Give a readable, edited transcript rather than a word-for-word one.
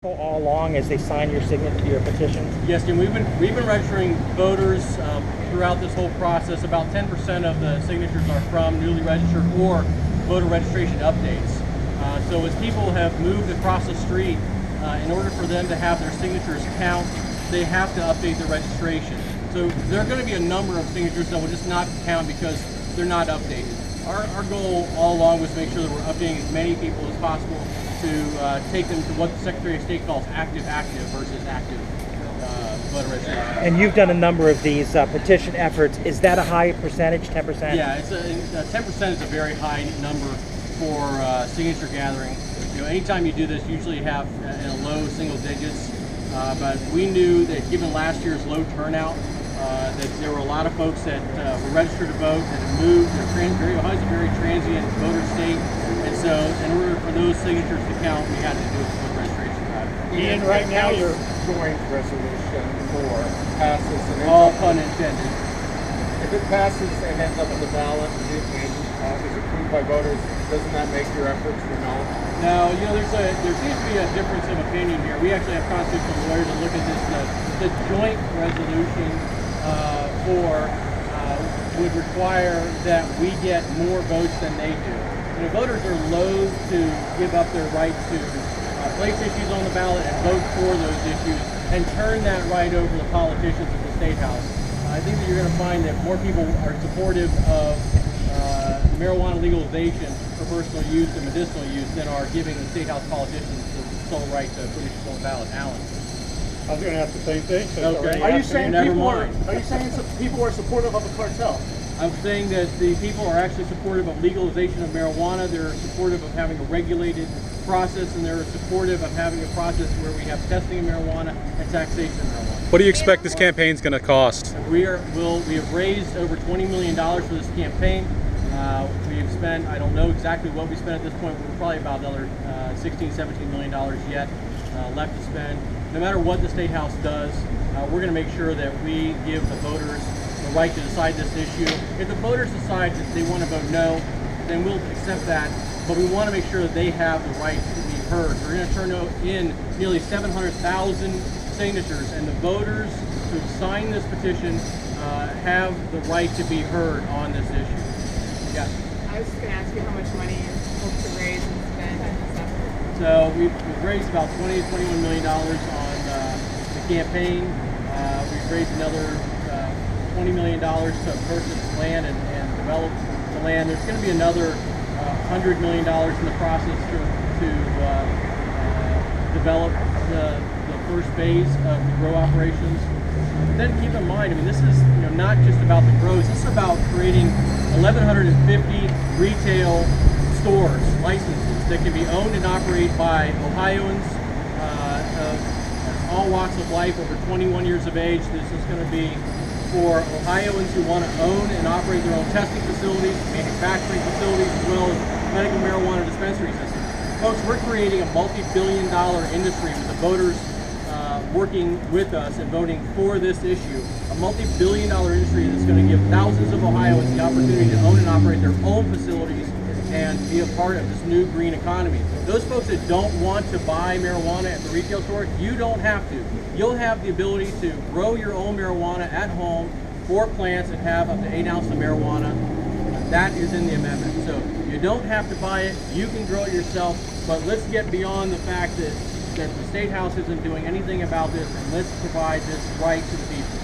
All along as they sign your signature, your petitions? Yes, Jim. We've been registering voters throughout this whole process. About 10% of the signatures are from newly registered or voter registration updates. So as people have moved across the street, in order for them to have their signatures count, they have to update their registration. So there are going to be a number of signatures that will just not count because they're not updated. Our goal all along was to make sure that we're updating as many people as possible to take them to what the Secretary of State calls active versus active voter registration. And you've done a number of these petition efforts. Is that a high percentage, 10%? Yeah, it's 10% is a very high number for signature gathering. You know, anytime you do this, usually you have in a low single digits. But we knew that given last year's low turnout, that there were a lot of folks that were registered to vote and had moved. Ohio's a very transient voter state, and so in order for those signatures to count, we had to do a voter registration drive. And right now your joint resolution 4 passes and all pun intended. If it passes and ends up on the ballot and is approved by voters, doesn't that make your efforts for null? No, you know, there seems to be a difference of opinion here. We actually have constitutional lawyers that look at this. The joint resolution would require that we get more votes than they do. You know, voters are loath to give up their right to place issues on the ballot and vote for those issues and turn that right over to the politicians at the State House. I think that you're going to find that more people are supportive of marijuana legalization for personal use and medicinal use than are giving the State House politicians the sole right to put issues on the ballot. Alan. I was going to ask the same thing. So okay. Are you saying people are supportive of a cartel? I'm saying that the people are actually supportive of legalization of marijuana. They're supportive of having a regulated process, and they're supportive of having a process where we have testing of marijuana and taxation of marijuana. What do you expect this campaign is going to cost? We have raised over $20 million for this campaign. We have spent, I don't know exactly what we spent at this point, but we're probably about another $16, $17 million yet left to spend. No matter what the State House does, we're going to make sure that we give the voters the right to decide this issue. If the voters decide that they want to vote no, then we'll accept that, but we want to make sure that they have the right to be heard. We're going to turn in nearly 700,000 signatures, and the voters who sign this petition have the right to be heard on this issue. Yeah. I was just going to ask you how much money you hope to raise and spend and stuff. So we've raised about $20 to $21 million on the campaign. We've raised another $20 million to purchase land and develop the land. There's going to be another $100 million in the process to develop the first phase of the grow operations. But then keep in mind, I mean, this is not just about the grows. This is about creating 1,150 retail stores, licenses that can be owned and operated by Ohioans of all walks of life over 21 years of age. This is going to be for Ohioans who want to own and operate their own testing facilities, manufacturing facilities, as well as medical marijuana dispensary systems. Folks, we're creating a multi-billion-dollar industry with the voters working with us and voting for this issue. A multi-billion-dollar industry that's going to give thousands of Ohioans the opportunity to own and operate their own facilities and be a part of this new green economy. Those folks that don't want to buy marijuana at the retail store, you don't have to. You'll have the ability to grow your own marijuana at home, 4 plants, and have up to 8 ounces of marijuana. That is in the amendment. So you don't have to buy it, you can grow it yourself, but let's get beyond the fact that the State House isn't doing anything about this, and let's provide this right to the people.